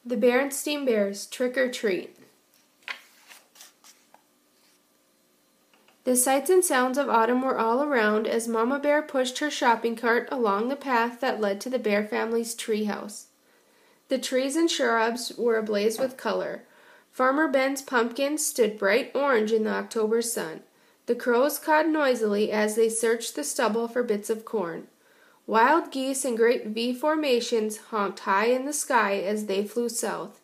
The Berenstain Bears Trick or Treat. The sights and sounds of autumn were all around as Mama Bear pushed her shopping cart along the path that led to the Bear family's treehouse. The trees and shrubs were ablaze with color. Farmer Ben's pumpkins stood bright orange in the October sun. The crows cawed noisily as they searched the stubble for bits of corn. Wild geese in great V formations honked high in the sky as they flew south.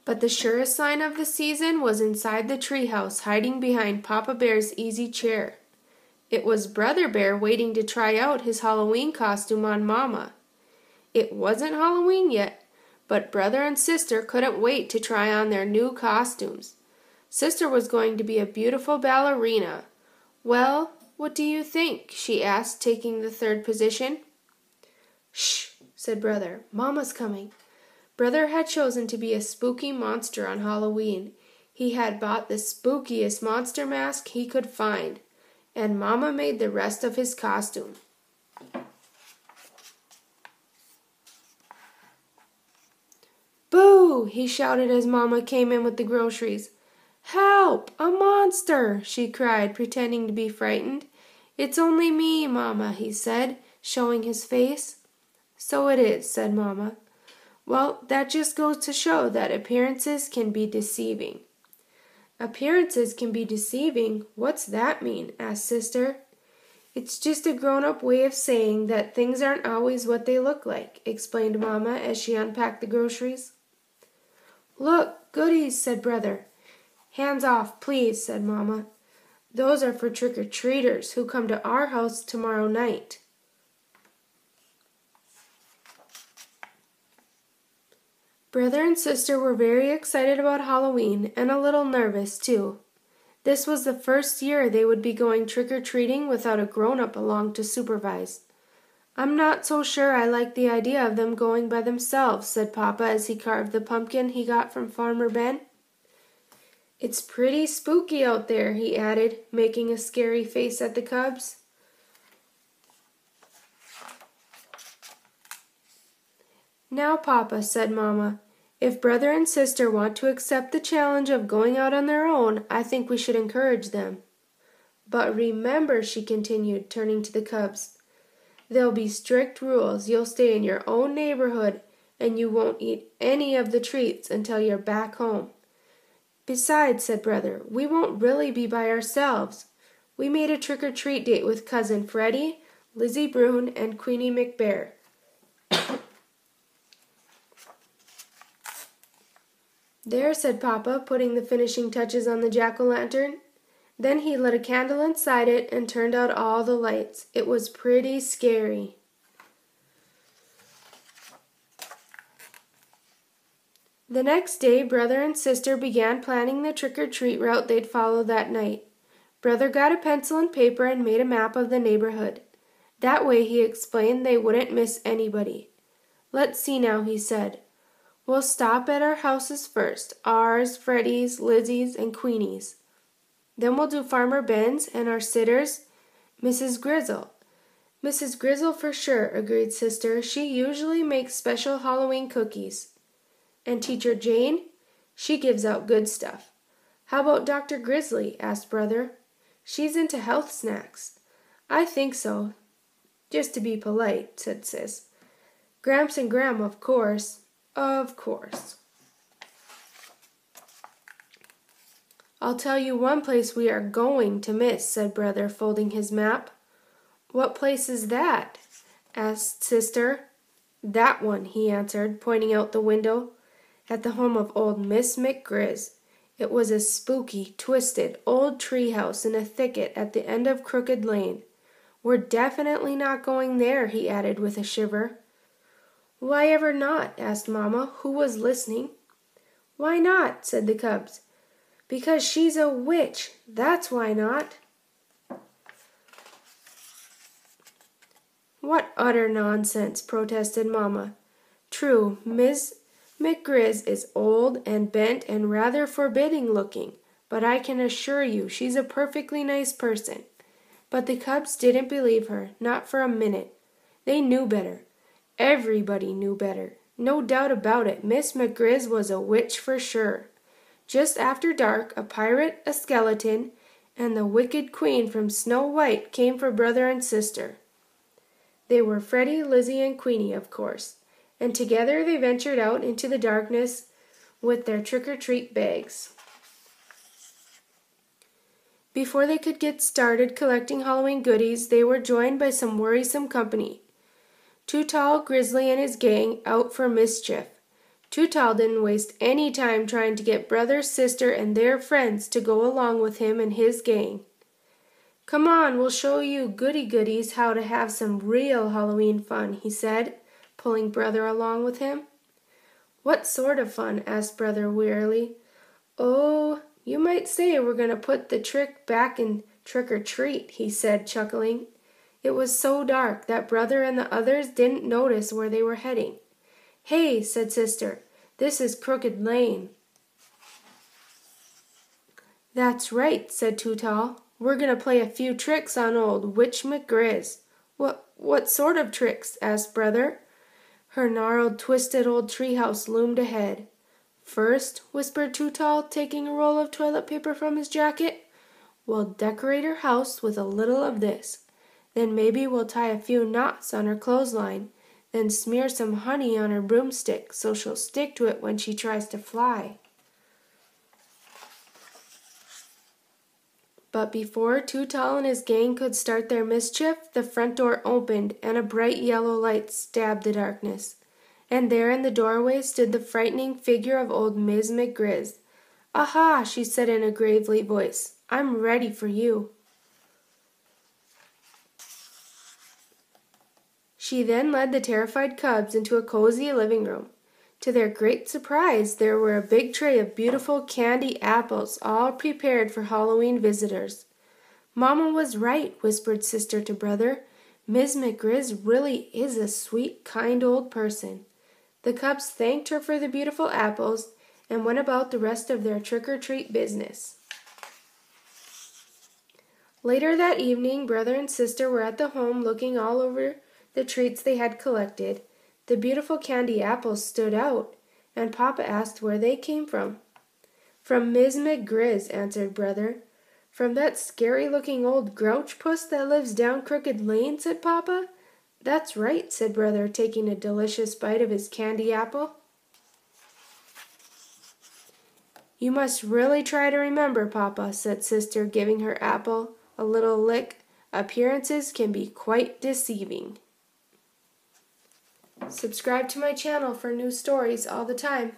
But the surest sign of the season was inside the treehouse, hiding behind Papa Bear's easy chair. It was Brother Bear waiting to try out his Halloween costume on Mama. It wasn't Halloween yet, but Brother and Sister couldn't wait to try on their new costumes. Sister was going to be a beautiful ballerina. "Well, what do you think?" she asked, taking the third position. "Shh," said Brother. "Mama's coming." Brother had chosen to be a spooky monster on Halloween. He had bought the spookiest monster mask he could find, and Mama made the rest of his costume. "Boo!" he shouted as Mama came in with the groceries. "Help! A monster!" she cried, pretending to be frightened. "It's only me, Mama," he said, showing his face. "So it is," said Mama. "Well, that just goes to show that appearances can be deceiving." "Appearances can be deceiving? What's that mean?" asked Sister. "It's just a grown-up way of saying that things aren't always what they look like," explained Mama as she unpacked the groceries. "Look, goodies," said Brother. "Hands off, please," said Mama. "Those are for trick-or-treaters who come to our house tomorrow night." Brother and Sister were very excited about Halloween and a little nervous, too. This was the first year they would be going trick-or-treating without a grown-up along to supervise. "I'm not so sure I like the idea of them going by themselves," said Papa as he carved the pumpkin he got from Farmer Ben. "It's pretty spooky out there," he added, making a scary face at the cubs. "Now, Papa," said Mama, "if Brother and Sister want to accept the challenge of going out on their own, I think we should encourage them. But remember," she continued, turning to the cubs, "there'll be strict rules. You'll stay in your own neighborhood, and you won't eat any of the treats until you're back home." "Besides," said Brother, "we won't really be by ourselves. We made a trick-or-treat date with Cousin Freddie, Lizzie Brune, and Queenie McBear." "There," said Papa, putting the finishing touches on the jack-o'-lantern. Then he lit a candle inside it and turned out all the lights. It was pretty scary. The next day, Brother and Sister began planning the trick-or-treat route they'd follow that night. Brother got a pencil and paper and made a map of the neighborhood. That way, he explained, they wouldn't miss anybody. "Let's see now," he said. "We'll stop at our houses first, ours, Freddie's, Lizzie's, and Queenie's. Then we'll do Farmer Ben's and our sitters, Mrs. Grizzle." "Mrs. Grizzle for sure," agreed Sister. "She usually makes special Halloween cookies." "And Teacher Jane? She gives out good stuff." "How about Dr. Grizzly?" asked Brother. "She's into health snacks." "I think so, just to be polite," said Sis. "Gramps and Grandma, of course." "Of course." "I'll tell you one place we are going to miss," said Brother, folding his map. "What place is that?" asked Sister. "That one," he answered, pointing out the window. "At the home of old Miss McGriz. It was a spooky, twisted, old tree house in a thicket at the end of Crooked Lane. We're definitely not going there," he added with a shiver. "Why ever not?" asked Mama, who was listening. "Why not?" said the cubs. "Because she's a witch. That's why not." "What utter nonsense," protested Mama. "True, Miss McGriz is old and bent and rather forbidding looking, but I can assure you she's a perfectly nice person." But the cubs didn't believe her, not for a minute. They knew better. Everybody knew better. No doubt about it, Miss McGriz was a witch for sure. Just after dark, a pirate, a skeleton, and the wicked queen from Snow White came for brother and sister. They were Freddie, Lizzie, and Queenie, of course, and together they ventured out into the darkness with their trick-or-treat bags. Before they could get started collecting Halloween goodies, they were joined by some worrisome company. Too Tall, Grizzly, and his gang out for mischief. Too Tall didn't waste any time trying to get brother, sister, and their friends to go along with him and his gang. "Come on, we'll show you goody-goodies how to have some real Halloween fun," he said, pulling brother along with him. "What sort of fun?" asked brother wearily. "Oh, you might say we're going to put the trick back in trick-or-treat," he said, chuckling. It was so dark that brother and the others didn't notice where they were heading. "Hey," said sister, "this is Crooked Lane." "That's right," said Too Tall. "We're going to play a few tricks on old Witch McGriz." What sort of tricks?" asked brother. Her gnarled, twisted old treehouse loomed ahead. "First," whispered Too Tall, taking a roll of toilet paper from his jacket, "we'll decorate her house with a little of this. Then maybe we'll tie a few knots on her clothesline, then smear some honey on her broomstick so she'll stick to it when she tries to fly." But before Too Tall and his gang could start their mischief, the front door opened and a bright yellow light stabbed the darkness. And there in the doorway stood the frightening figure of old Miss McGriz. "Aha!" she said in a gravely voice. "I'm ready for you." She then led the terrified cubs into a cozy living room. To their great surprise, there were a big tray of beautiful candy apples, all prepared for Halloween visitors. "Mama was right," whispered sister to brother. "Miss McGriz really is a sweet, kind old person." The cubs thanked her for the beautiful apples and went about the rest of their trick-or-treat business. Later that evening, brother and sister were at the home looking all over the treats they had collected. The beautiful candy apples stood out, and Papa asked where they came from. "From Miss McGriz," answered brother. "From that scary-looking old grouch puss that lives down Crooked Lane," said Papa. "That's right," said brother, taking a delicious bite of his candy apple. "You must really try to remember, Papa," said sister, giving her apple a little lick. "Appearances can be quite deceiving." Subscribe to my channel for new stories all the time.